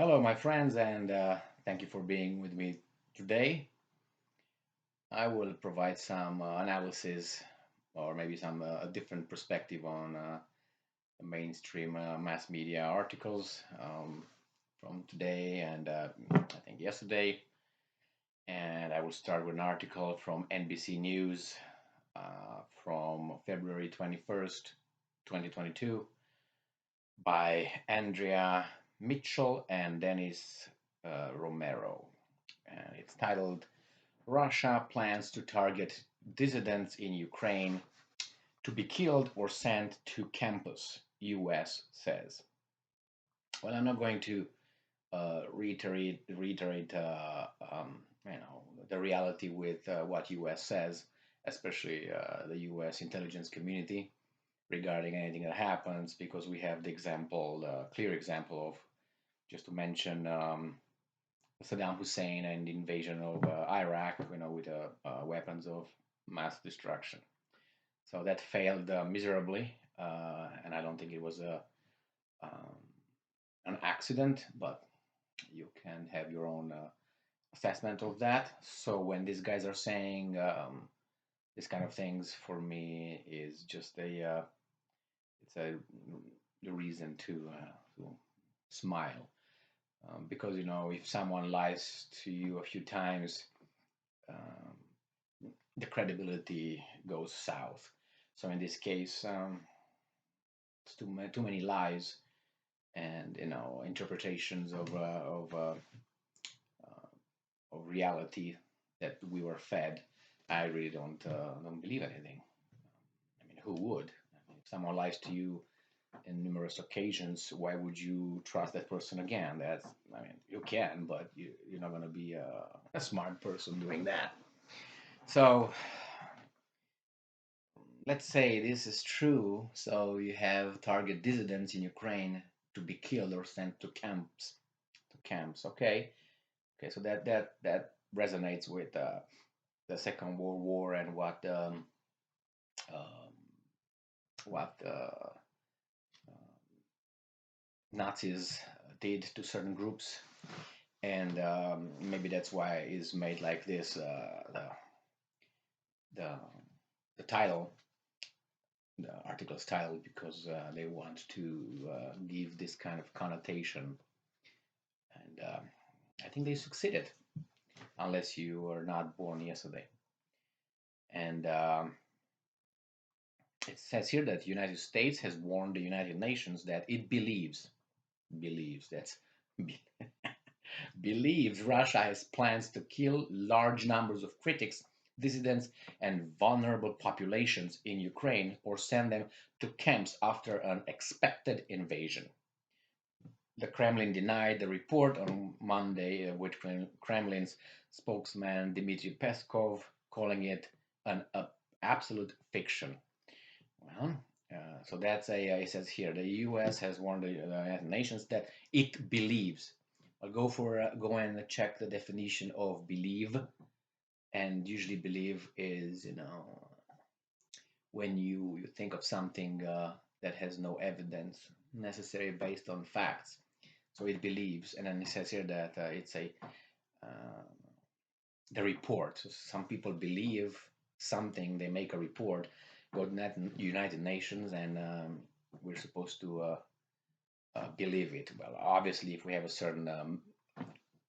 Hello, my friends, and thank you for being with me today. I will provide some analysis or maybe some a different perspective on mainstream mass media articles from today and I think yesterday. And I will start with an article from NBC News from February 21st, 2022, by Andrea Mitchell and Dennis Romero. And it's titled Russia Plans to Target Dissidents in Ukraine to be Killed or Sent to Campus, US says. Well, I'm not going to reiterate the reality with what US says, especially the US intelligence community regarding anything that happens, because we have the clear example of, just to mention, Saddam Hussein and the invasion of Iraq, with weapons of mass destruction. So that failed miserably, and I don't think it was um, an accident, but you can have your own assessment of that. So when these guys are saying this kind of things, for me is just it's a reason to smile. Because if someone lies to you a few times, the credibility goes south. So in this case, it's too many lies and interpretations of reality that we were fed. I really don't believe anything. I mean, who would? I mean, if someone lies to you in numerous occasions, why would you trust that person again? I mean, you can, but you're not going to be a smart person doing that. So let's say this is true. So you have target dissidents in Ukraine to be killed or sent to camps. To camps, okay. Okay, so that resonates with the Second World War and um, what Nazis did to certain groups, and maybe that's why it's made like this. The the title, the article's title, because they want to give this kind of connotation, and I think they succeeded, unless you were not born yesterday. And it says here that the United States has warned the United Nations that it believes that's believes Russia has plans to kill large numbers of critics, dissidents, and vulnerable populations in Ukraine or send them to camps after an expected invasion. The Kremlin denied the report on Monday, with Kremlin's spokesman Dmitry Peskov calling it an absolute fiction. Well, so that's it says here the U.S. has warned the United Nations that it believes. I'll go and check the definition of believe, and usually believe is when you think of something that has no evidence necessary based on facts. So it believes, and then it says here that it's a uh, the report. So some people believe something, they make a report, go to United Nations, and we're supposed to believe it. Well, obviously, if we have a certain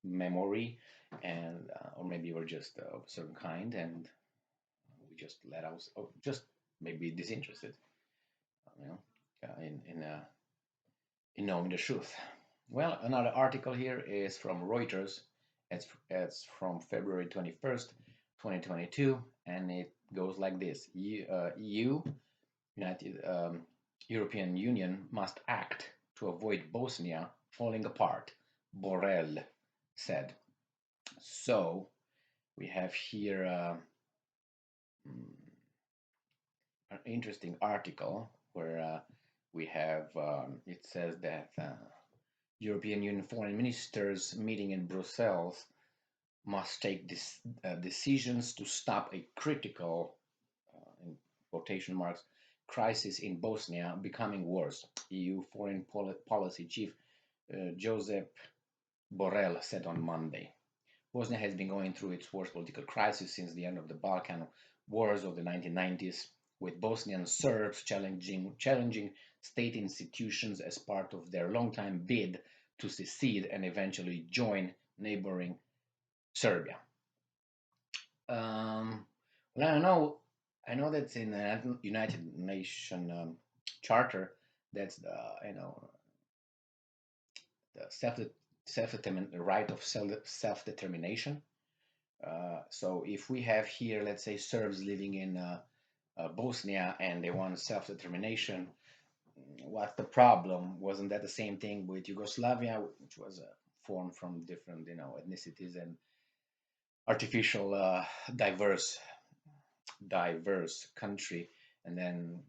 memory, and or maybe we're just of a certain kind, and we just let us, or just maybe disinterested, you know, in knowing the truth. Well, another article here is from Reuters. It's from February 21st, 2022, and it goes like this: EU, United European Union, must act to avoid Bosnia falling apart, Borrell said. So we have here an interesting article where we have it says that European Union foreign ministers meeting in Brussels must take decisions to stop a critical, in quotation marks, crisis in Bosnia becoming worse. EU foreign policy chief Joseph Borrell said on Monday. Bosnia has been going through its worst political crisis since the end of the Balkan wars of the 1990s, with Bosnian Serbs challenging state institutions as part of their long-time bid to secede and eventually join neighboring Serbia. Well, I know that's in the United Nations Charter. That's the the the right of self-determination. So if we have here, let's say, Serbs living in Bosnia and they want self-determination, what's the problem? Wasn't that the same thing with Yugoslavia, which was formed from different, ethnicities and artificial diverse country, and then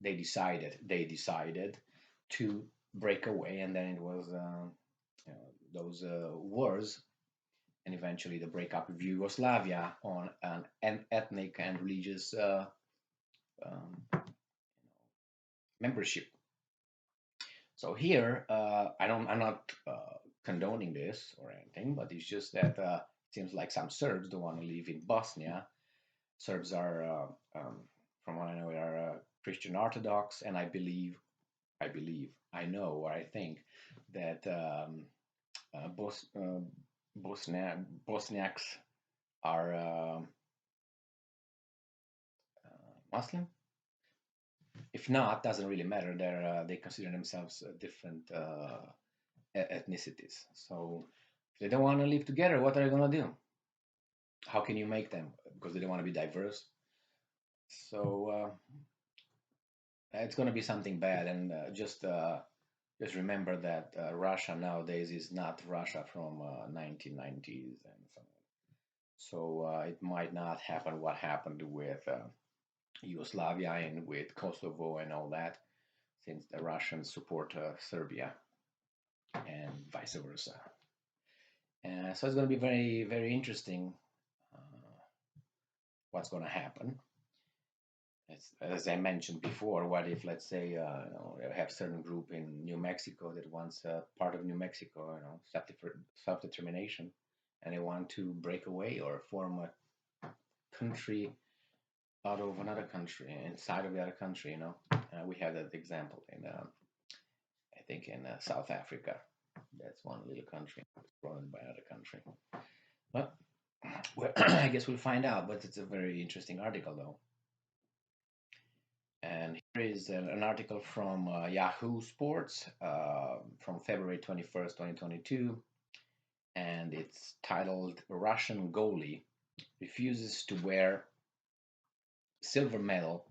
they decided to break away, and then it was those wars, and eventually the breakup of Yugoslavia on an ethnic and religious um, membership. So here, I'm not condoning this or anything, but it's just that it seems like some Serbs don't want to live in Bosnia. Serbs are, from what I know, are Christian Orthodox, and I know, or I think that Bosniaks are Muslim. If not, doesn't really matter. They consider themselves different ethnicities. So if they don't want to live together, what are they gonna do? How can you make them? Because they don't want to be diverse. So it's gonna be something bad, and just remember that Russia nowadays is not Russia from 1990s and so on. So it might not happen what happened with Yugoslavia and with Kosovo and all that, since the Russians support Serbia and vice versa. So it's going to be very, very interesting what's going to happen. As I mentioned before, what if, let's say, have certain group in New Mexico that wants part of New Mexico, self-determination, and they want to break away or form a country out of another country, inside of the other country. We have that example in, I think, in South Africa. That's one little country run by another country. But well, I guess we'll find out. But it's a very interesting article, though. And here is an article from Yahoo Sports from February 21st, 2022. And it's titled Russian Goalie Refuses to Wear Silver Medal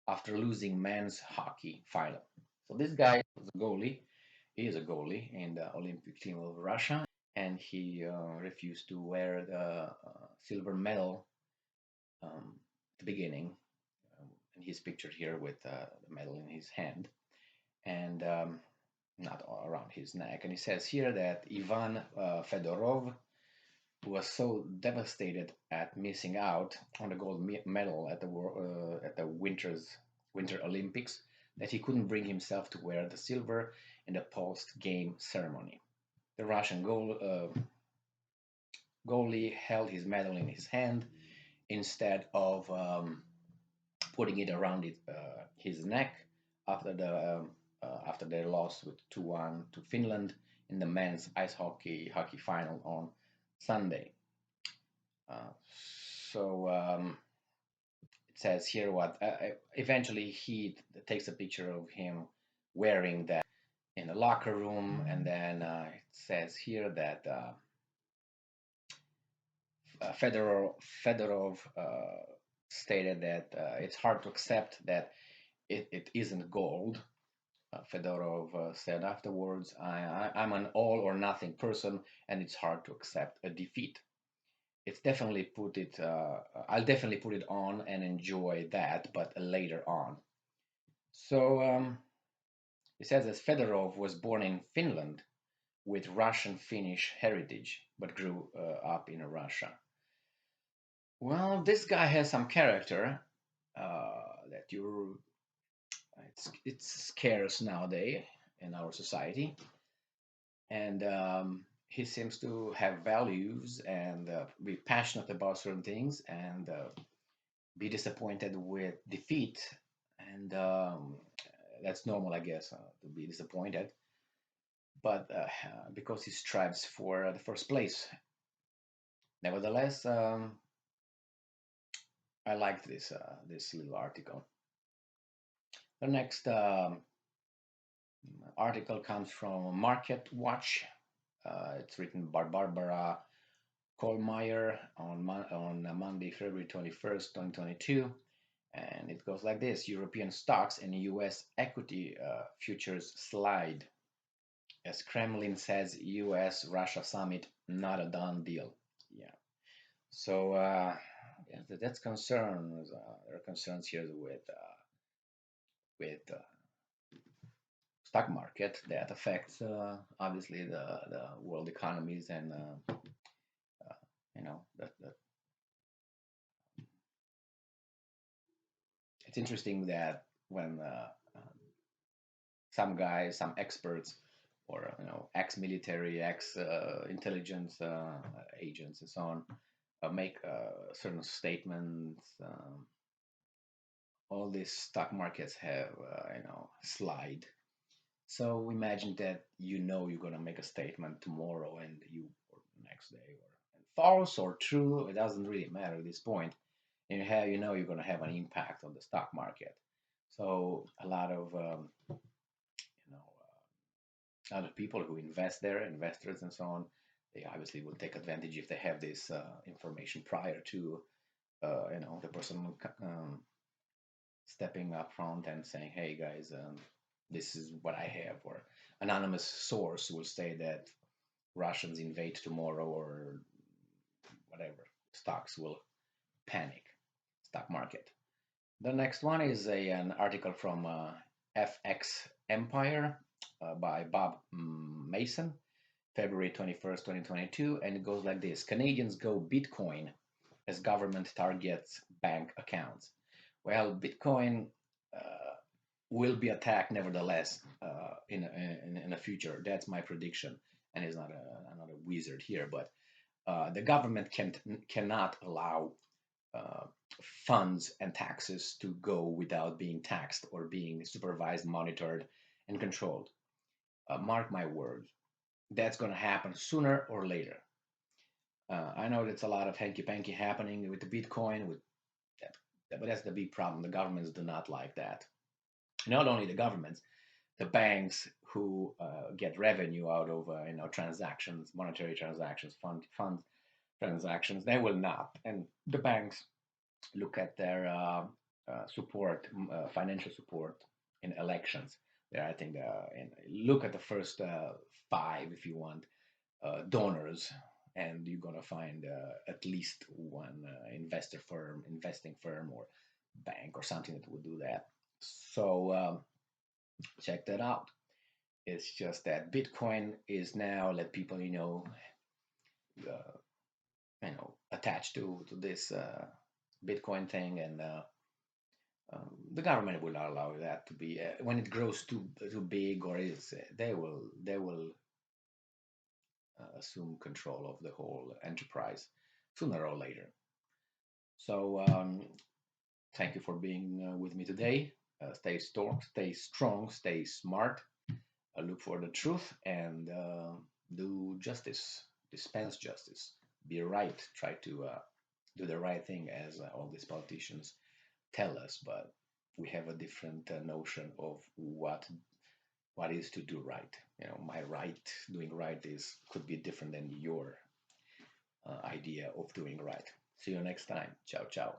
After Losing Men's Hockey Final. So this guy is a goalie. He is a goalie in the Olympic team of Russia, and he refused to wear the silver medal at the beginning. And he's pictured here with the medal in his hand and not around his neck. And he says here that Ivan Fedorov was so devastated at missing out on the gold medal at the Winter Olympics that he couldn't bring himself to wear the silver in the post-game ceremony. The Russian goalie held his medal in his hand instead of putting it around his neck after their loss with 2-1 to Finland in the men's ice hockey final on Sunday. Uh, so it says here what eventually he takes a picture of him wearing that in the locker room, and then it says here that Fedorov stated that it's hard to accept that it isn't gold. Fedorov said afterwards, I'm an all or nothing person, and it's hard to accept a defeat. I'll definitely put it on and enjoy that, but later on. So he says that Fedorov was born in Finland with Russian-Finnish heritage, but grew up in Russia. Well, this guy has some character that it's scarce nowadays in our society. and he seems to have values and be passionate about certain things and be disappointed with defeat, and that's normal, I guess, to be disappointed. But because he strives for the first place, nevertheless, I liked this little article. The next article comes from Market Watch. It's written by Barbara Kohlmeier on Monday, February 21st, 2022. And it goes like this: European stocks and US equity futures slide as Kremlin says US Russia summit not a done deal. Yeah. So yeah, that's concerns. There are concerns here with stock market that affects obviously the world economies and that it's interesting that when some guys, some experts, or ex-military, ex-intelligence agents, and so on, make certain statements. All these stock markets have, slide. So imagine that you're gonna make a statement tomorrow, and or next day, or false or true. It doesn't really matter at this point. And you're gonna have an impact on the stock market. So a lot of you know other people who invest there, investors and so on, they obviously will take advantage if they have this information prior to the person stepping up front and saying, "Hey guys, this is what I have," or anonymous source will say that Russians invade tomorrow or whatever. Stocks will panic, stock market. The next one is an article from FX Empire by Bob Mason, February 21st, 2022, and it goes like this: Canadians go Bitcoin as government targets bank accounts. Well, Bitcoin will be attacked nevertheless in the future. That's my prediction, and it's not I'm not a wizard here, but the government cannot allow uh, funds and taxes to go without being taxed or being supervised, monitored, and controlled. Mark my words, that's going to happen sooner or later. I know that's a lot of hanky panky happening with the Bitcoin, with that, but that's the big problem. The governments do not like that. Not only the governments, the banks who get revenue out of transactions, monetary transactions, fund transactions, they will not. And the banks look at their support, financial support in elections. There, I think, and look at the first five, if you want, donors, and you're gonna find at least one investing firm, or bank or something that would do that. So check that out. It's just that Bitcoin is now let people uh, attached to this Bitcoin thing, and the government will not allow that to be when it grows too big, or is they will assume control of the whole enterprise sooner or later. So thank you for being with me today. Stay strong, stay smart. Look for the truth and do justice, dispense justice, be right. Try to do the right thing, as all these politicians tell us, but we have a different notion of what is to do right. My right, doing right, is could be different than your idea of doing right. See you next time. Ciao, ciao.